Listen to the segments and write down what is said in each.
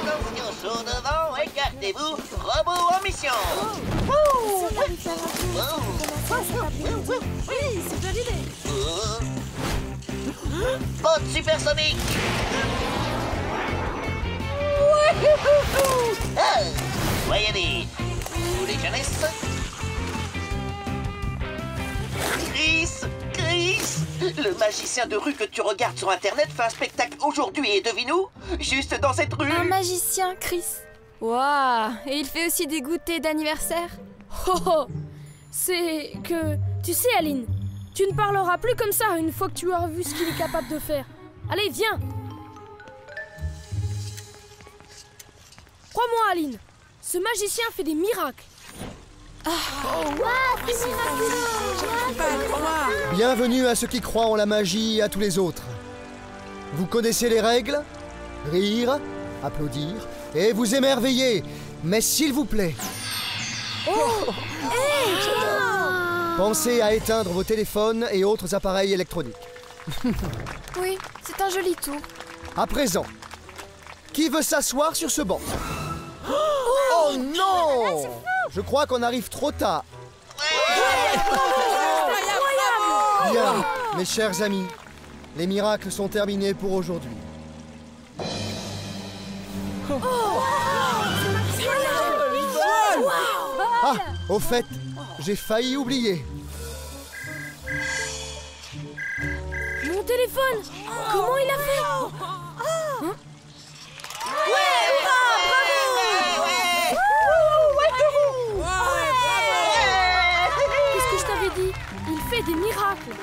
Attention, chaud devant, écartez-vous, robot en mission. Oui, c'est validé. Botte supersonique. Voyez-les, tous les jeunesses. Chris, le magicien de rue que tu regardes sur Internet fait un spectacle aujourd'hui et devine où? Juste dans cette rue. Un magicien, Chris. Waouh! Et il fait aussi des goûters d'anniversaire? Oh, c'est que... Tu sais, Aline, tu ne parleras plus comme ça une fois que tu auras vu ce qu'il est capable de faire. Allez, viens. Crois-moi, Aline, ce magicien fait des miracles. Bienvenue à ceux qui croient en la magie et à tous les autres. Vous connaissez les règles? Rire, applaudir et vous émerveiller. Mais s'il vous plaît, pensez à éteindre vos téléphones et autres appareils électroniques. Oui, c'est un joli tour. À présent, qui veut s'asseoir sur ce banc? Oh non! Je crois qu'on arrive trop tard. Bien, mes chers amis, les miracles sont terminés pour aujourd'hui. Ah, au fait, j'ai failli oublier. Mon téléphone. Comment il a fait? Hein? Qu'est-ce que je t'avais dit? Il fait des miracles.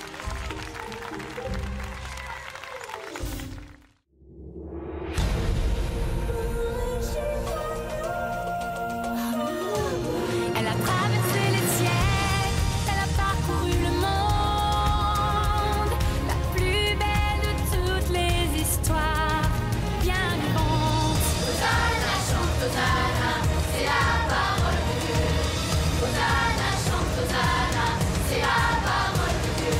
Elle a traversé les siècles, elle a parcouru le monde, la plus belle de toutes les histoires, bien vivante. Hosanna chante Hosanna, c'est la parole de Dieu. Hosanna chante Hosanna, c'est la parole de Dieu.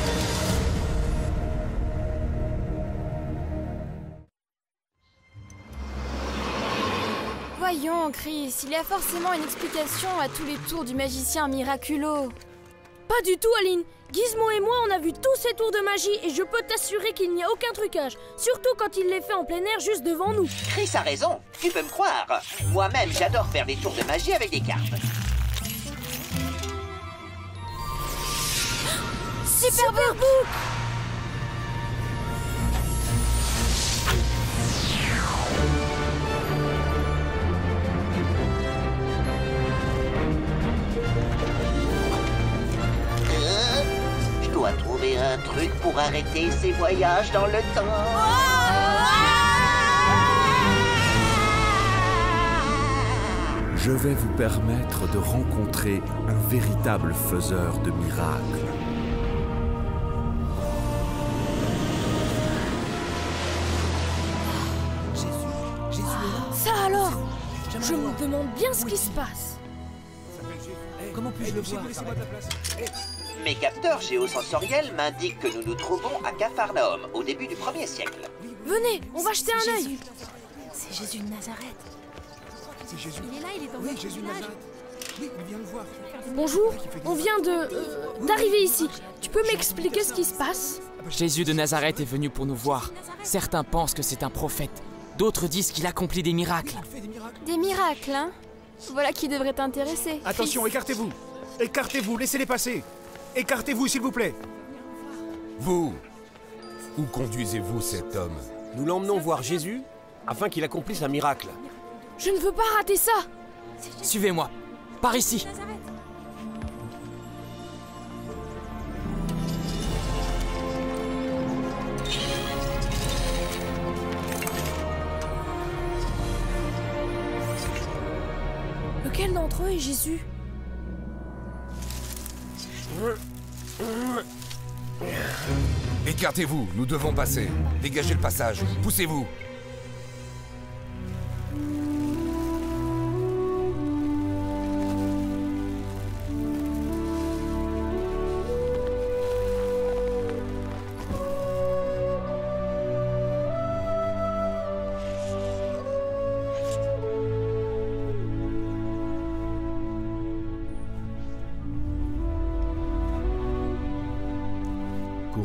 Voyons, Chris, il y a forcément une explication à tous les tours du magicien miraculo. Pas du tout, Aline. Gizmo et moi, on a vu tous ces tours de magie et je peux t'assurer qu'il n'y a aucun trucage. Surtout quand il les fait en plein air juste devant nous. Chris a raison, tu peux me croire. Moi-même, j'adore faire des tours de magie avec des cartes. Superbook! Je dois trouver un truc pour arrêter ces voyages dans le temps. Je vais vous permettre de rencontrer un véritable faiseur de miracles. Ça alors? Je me demande bien ce qui se passe. Comment puis-je le voir? Mes capteurs géosensoriels m'indiquent que nous nous trouvons à Capharnaüm, au début du 1er siècle. Venez, on va jeter un œil. C'est Jésus de Nazareth. C'est Jésus. Il est là, il est dans Oui, notre Jésus de village. Nazareth. Oui, on vient le voir. Bonjour, on vient d'arriver ici. Tu peux m'expliquer ce qui se passe? Jésus de Nazareth est venu pour nous voir. Certains pensent que c'est un prophète. D'autres disent qu'il accomplit des miracles. Des miracles, hein? Voilà qui devrait t'intéresser. Attention, écartez-vous. Écartez-vous, laissez-les passer. Écartez-vous, s'il vous plaît. Vous, où conduisez-vous cet homme? Nous l'emmenons voir Jésus afin qu'il accomplisse un miracle. Je ne veux pas rater ça. Suivez-moi. Par ici. Lequel d'entre eux est Jésus? Écartez-vous, nous devons passer. Dégagez le passage, poussez-vous.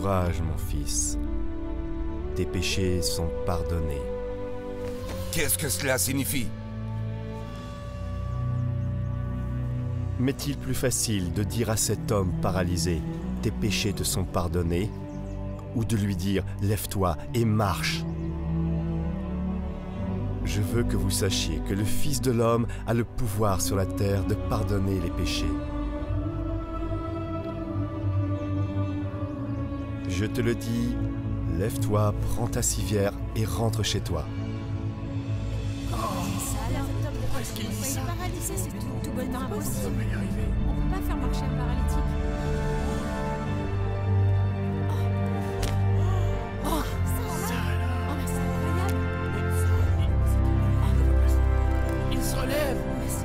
courage, mon fils. Tes péchés sont pardonnés. Qu'est-ce que cela signifie? M'est-il plus facile de dire à cet homme paralysé « Tes péchés te sont pardonnés » ou de lui dire « Lève-toi et marche » ? Je veux que vous sachiez que le Fils de l'homme a le pouvoir sur la terre de pardonner les péchés. Je te le dis, lève-toi, prends ta civière et rentre chez toi. Est-ce qu'il dit ça? Paralysé, c'est tout bonnement impossible. On peut pas faire marcher un paralytique. Il se relève.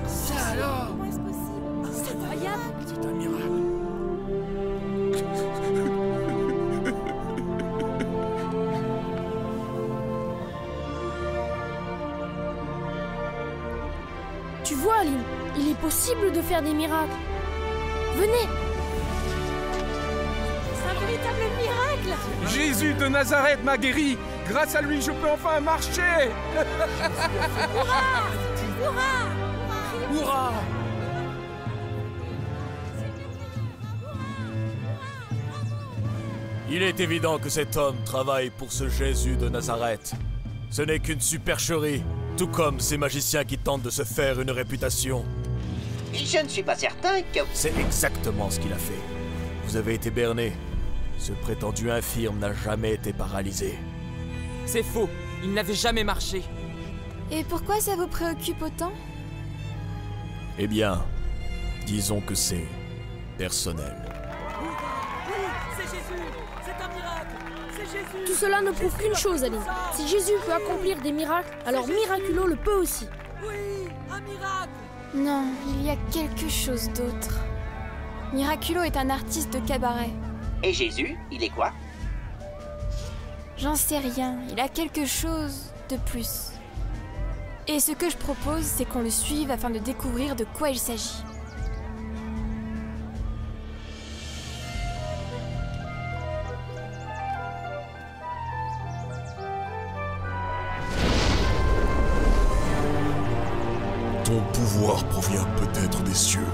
Ça alors? Comment est-ce possible? C'est incroyable. C'est un miracle. Tu vois, Aline, il est possible de faire des miracles. Venez! C'est un véritable miracle. Jésus de Nazareth m'a guéri. Grâce à lui, je peux enfin marcher. Hurrah! Hurrah! Hurrah! Il est évident que cet homme travaille pour ce Jésus de Nazareth. Ce n'est qu'une supercherie, tout comme ces magiciens qui tentent de se faire une réputation. Je ne suis pas certain que... C'est exactement ce qu'il a fait. Vous avez été berné. Ce prétendu infirme n'a jamais été paralysé. C'est faux, il n'avait jamais marché. Et pourquoi ça vous préoccupe autant? Eh bien, disons que c'est personnel. C'est Jésus! C'est un miracle! C'est Jésus! Tout cela ne prouve qu'une chose, Aline. Si Jésus peut accomplir des miracles, alors Miraculo le peut aussi. Oui! Un miracle! Non, il y a quelque chose d'autre. Miraculo est un artiste de cabaret. Et Jésus, il est quoi? J'en sais rien, il a quelque chose de plus. Et ce que je propose, c'est qu'on le suive afin de découvrir de quoi il s'agit. Ton pouvoir provient peut-être des cieux,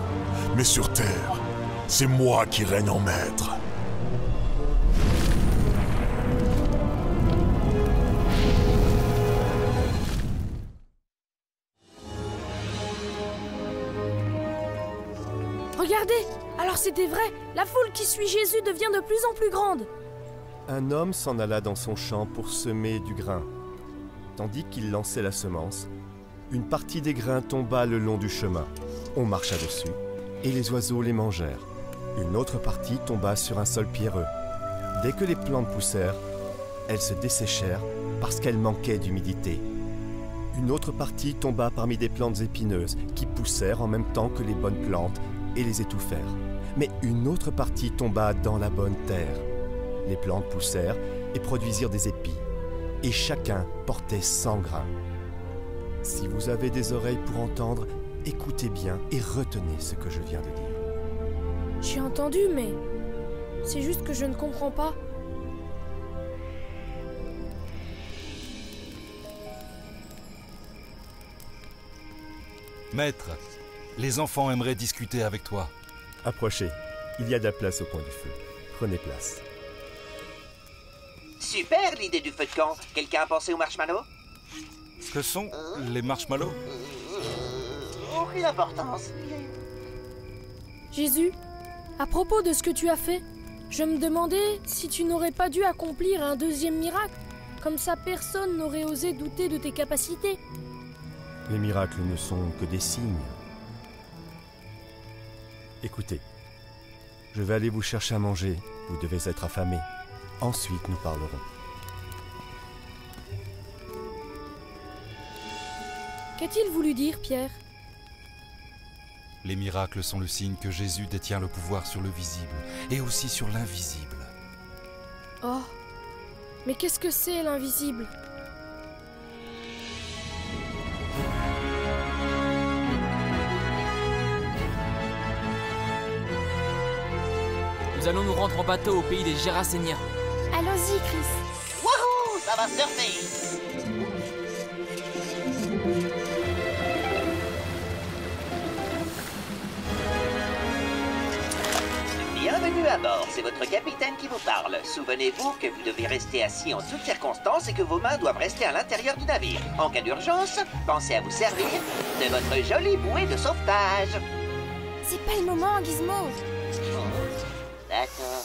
mais sur terre, c'est moi qui règne en maître. Regardez! Alors c'était vrai! La foule qui suit Jésus devient de plus en plus grande! Un homme s'en alla dans son champ pour semer du grain. Tandis qu'il lançait la semence, une partie des grains tomba le long du chemin. On marcha dessus, et les oiseaux les mangèrent. Une autre partie tomba sur un sol pierreux. Dès que les plantes poussèrent, elles se desséchèrent parce qu'elles manquaient d'humidité. Une autre partie tomba parmi des plantes épineuses qui poussèrent en même temps que les bonnes plantes et les étouffèrent. Mais une autre partie tomba dans la bonne terre. Les plantes poussèrent et produisirent des épis, et chacun portait 100 grains. Si vous avez des oreilles pour entendre, écoutez bien et retenez ce que je viens de dire. J'ai entendu, mais c'est juste que je ne comprends pas. Maître, les enfants aimeraient discuter avec toi. Approchez, il y a de la place au coin du feu. Prenez place. Super l'idée du feu de camp. Quelqu'un a pensé aux marshmallows? Que sont les marshmallows? Aucune importance. Jésus, à propos de ce que tu as fait, je me demandais si tu n'aurais pas dû accomplir un deuxième miracle. Comme ça, personne n'aurait osé douter de tes capacités. Les miracles ne sont que des signes. Écoutez, je vais aller vous chercher à manger. Vous devez être affamés. Ensuite, nous parlerons. Qu'a-t-il voulu dire, Pierre? Les miracles sont le signe que Jésus détient le pouvoir sur le visible et aussi sur l'invisible. Oh, mais qu'est-ce que c'est l'invisible? Nous allons nous rendre en bateau au pays des Gérasséniens. Chris. Wouhou, ça va surfer. Bienvenue à bord, c'est votre capitaine qui vous parle. Souvenez-vous que vous devez rester assis en toutes circonstances et que vos mains doivent rester à l'intérieur du navire. En cas d'urgence, pensez à vous servir de votre jolie bouée de sauvetage. C'est pas le moment, Gizmo. D'accord.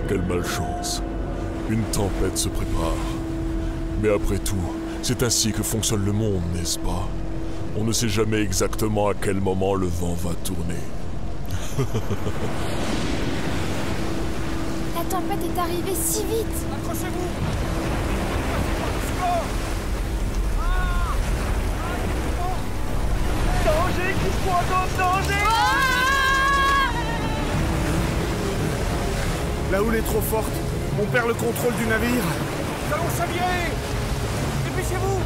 Quelle malchance. Une tempête se prépare. Mais après tout, c'est ainsi que fonctionne le monde, n'est-ce pas? On ne sait jamais exactement à quel moment le vent va tourner. La tempête est arrivée si vite. Accrochez-vous. Danger, Chris, danger. La houle est trop forte. On perd le contrôle du navire. Nous allons chavirer. Dépêchez-vous.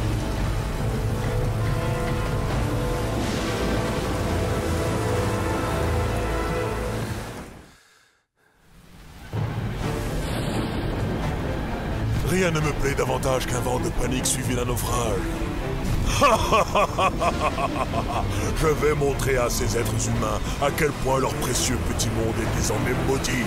Rien ne me plaît davantage qu'un vent de panique suivi d'un naufrage. Je vais montrer à ces êtres humains à quel point leur précieux petit monde est désormais maudit.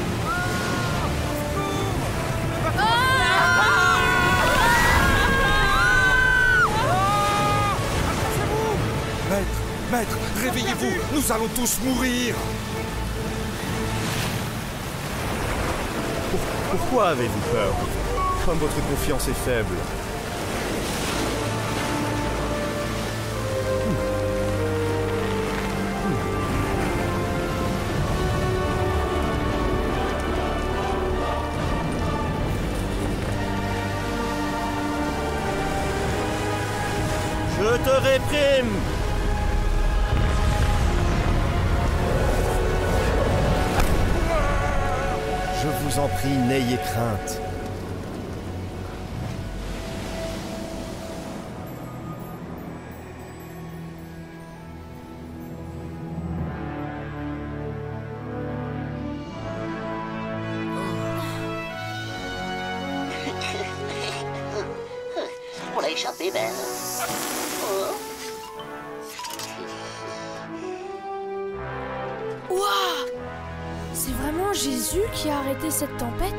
Maître, réveillez-vous, nous allons tous mourir. Pourquoi avez-vous peur? Comme votre confiance est faible. Je te réprime! Je vous en prie, n'ayez crainte. On l'a échappé, belle. Ouah! C'est vraiment Jésus qui a arrêté cette tempête?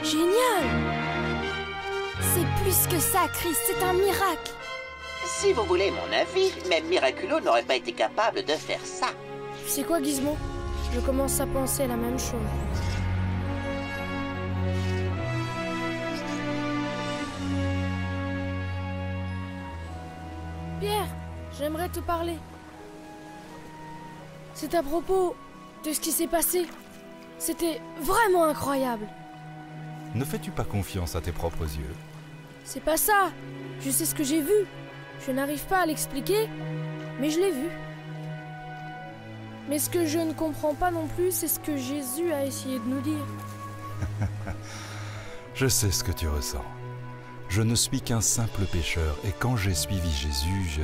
Génial! C'est plus que ça, Chris, c'est un miracle. Si vous voulez mon avis, même Miraculo n'aurait pas été capable de faire ça. C'est quoi, Gizmo? Je commence à penser la même chose. Pierre, j'aimerais te parler. C'est à propos de ce qui s'est passé. C'était vraiment incroyable. Ne fais-tu pas confiance à tes propres yeux? C'est pas ça. Je sais ce que j'ai vu. Je n'arrive pas à l'expliquer, mais je l'ai vu. Mais ce que je ne comprends pas non plus, c'est ce que Jésus a essayé de nous dire. Je sais ce que tu ressens. Je ne suis qu'un simple pécheur, et quand j'ai suivi Jésus,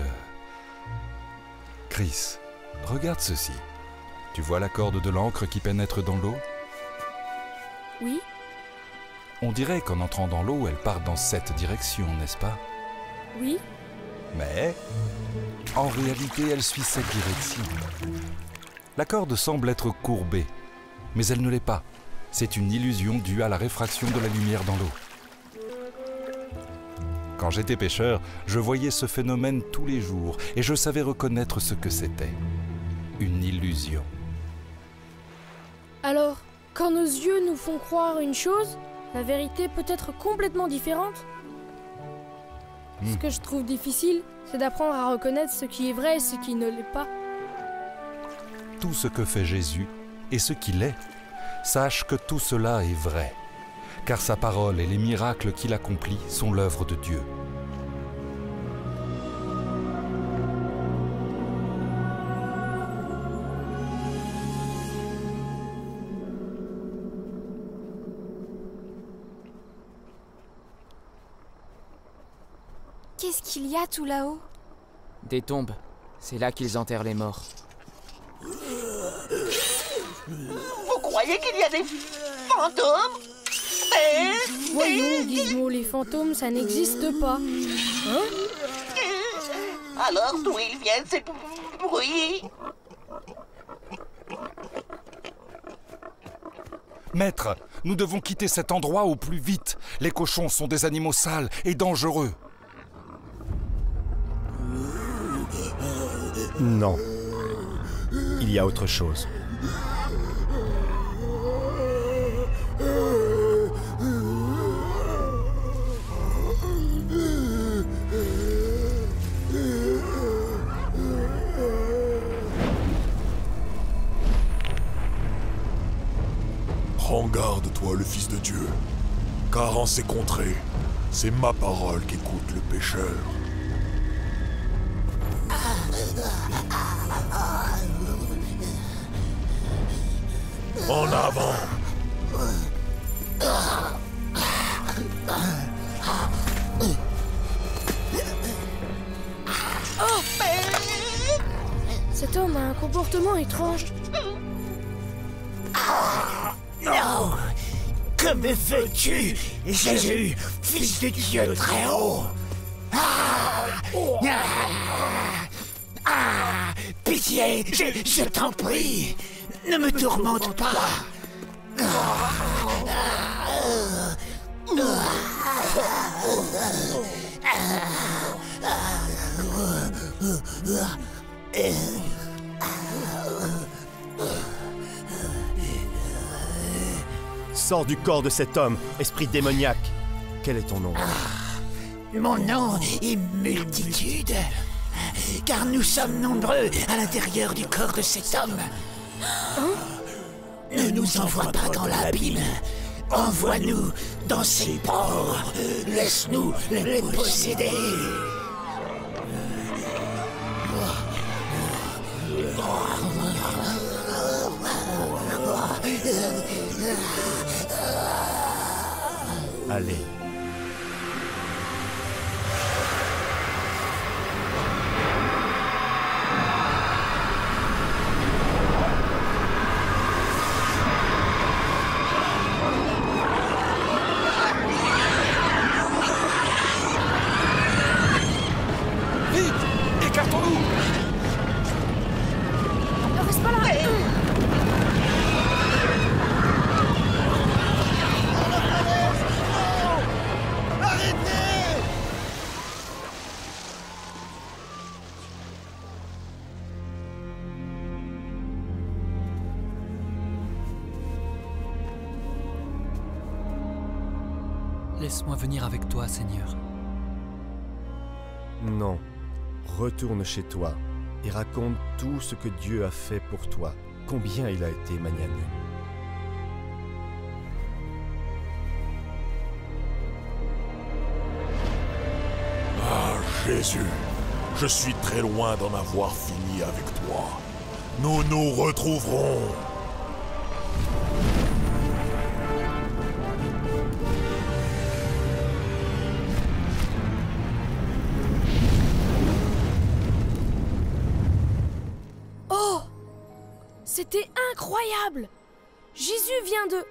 Chris, regarde ceci. Tu vois la corde de l'ancre qui pénètre dans l'eau? Oui. On dirait qu'en entrant dans l'eau, elle part dans cette direction, n'est-ce pas? Oui. Mais, en réalité, elle suit cette direction. La corde semble être courbée, mais elle ne l'est pas. C'est une illusion due à la réfraction de la lumière dans l'eau. Quand j'étais pêcheur, je voyais ce phénomène tous les jours et je savais reconnaître ce que c'était. Une illusion. Alors, quand nos yeux nous font croire une chose, la vérité peut être complètement différente. Ce que je trouve difficile, c'est d'apprendre à reconnaître ce qui est vrai et ce qui ne l'est pas. Tout ce que fait Jésus et ce qu'il est, sache que tout cela est vrai. car sa parole et les miracles qu'il accomplit sont l'œuvre de Dieu. Qu'est-ce qu'il y a tout là-haut? Des tombes. C'est là qu'ils enterrent les morts. Vous croyez qu'il y a des fantômes? Voyons, Gizmo, les fantômes, ça n'existe pas. Hein? Alors, d'où ils viennent ces bruits? Maître, nous devons quitter cet endroit au plus vite. Les cochons sont des animaux sales et dangereux. Non. Il y a autre chose. Prends garde, toi, le Fils de Dieu, car en ces contrées, c'est ma parole qu'écoute le pécheur. En avant! Oh! Cet homme a un comportement étrange. Non! Que me veux-tu, Jésus, Fils de Dieu très haut? Pitié, je t'en prie, ne me tourmente pas. Sors du corps de cet homme, esprit démoniaque. Quel est ton nom? Mon nom est Multitude, car nous sommes nombreux à l'intérieur du corps de cet homme. Ne nous envoie pas dans l'abîme. Envoie-nous dans ces porcs. Laisse-nous les posséder. Allez. Vite! Écartons-nous! Ne reste pas là! Laisse-moi venir avec toi, Seigneur. Non. Retourne chez toi et raconte tout ce que Dieu a fait pour toi. Combien il a été magnanime. Ah, Jésus, je suis très loin d'en avoir fini avec toi. Nous nous retrouverons. C'était incroyable! Jésus vient de...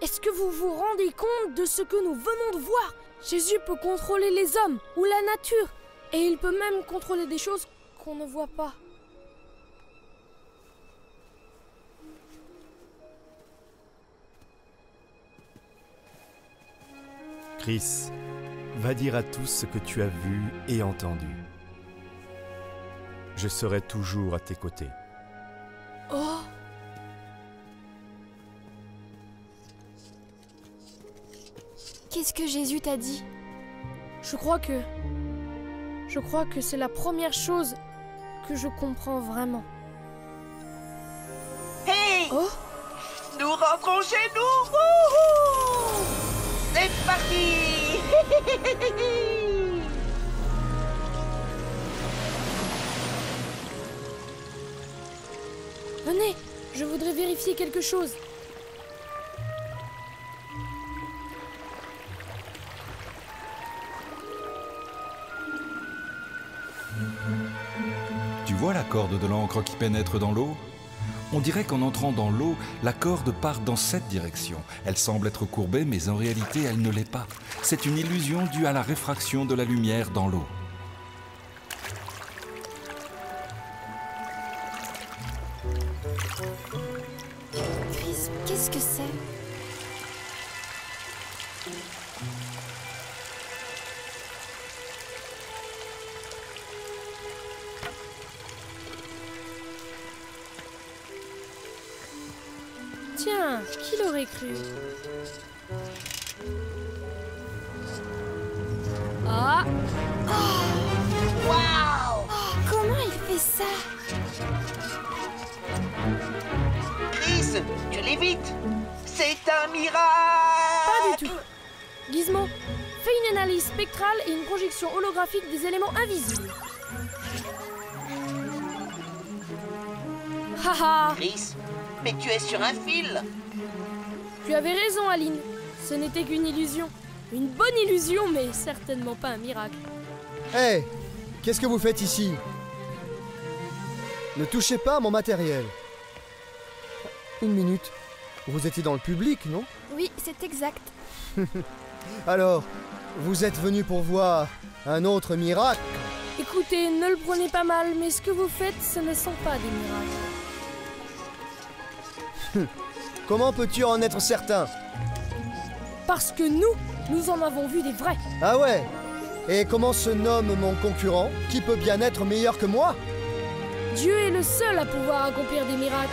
Est-ce que vous vous rendez compte de ce que nous venons de voir? Jésus peut contrôler les hommes ou la nature. Et il peut même contrôler des choses qu'on ne voit pas. Chris, va dire à tous ce que tu as vu et entendu. Je serai toujours à tes côtés. Oh! Qu'est-ce que Jésus t'a dit? Je crois que c'est la première chose que je comprends vraiment. Hey! Oh! Nous rentrons chez nous! Wouhou! C'est parti. Venez, je voudrais vérifier quelque chose. Tu vois la corde de l'encre qui pénètre dans l'eau? On dirait qu'en entrant dans l'eau, la corde part dans cette direction. Elle semble être courbée, mais en réalité, elle ne l'est pas. C'est une illusion due à la réfraction de la lumière dans l'eau. Chris, qu'est-ce que c'est? Tiens, qui l'aurait cru? Ah! Waouh! Comment il fait ça? Chris, tu l'évites. C'est un miracle. Pas du tout. Gizmo, fais une analyse spectrale et une projection holographique des éléments invisibles. Haha! Chris, mais tu es sur un fil. Tu avais raison, Aline. Ce n'était qu'une illusion. Une bonne illusion, mais certainement pas un miracle. Hé, qu'est-ce que vous faites ici? Ne touchez pas à mon matériel. Une minute. Vous étiez dans le public, non? Oui, c'est exact. Alors, vous êtes venu pour voir un autre miracle? Écoutez, ne le prenez pas mal, mais ce que vous faites, ce ne sont pas des miracles. Comment peux-tu en être certain? Parce que nous en avons vu des vrais. Ah ouais? Et comment se nomme mon concurrent, qui peut bien être meilleur que moi? Dieu est le seul à pouvoir accomplir des miracles.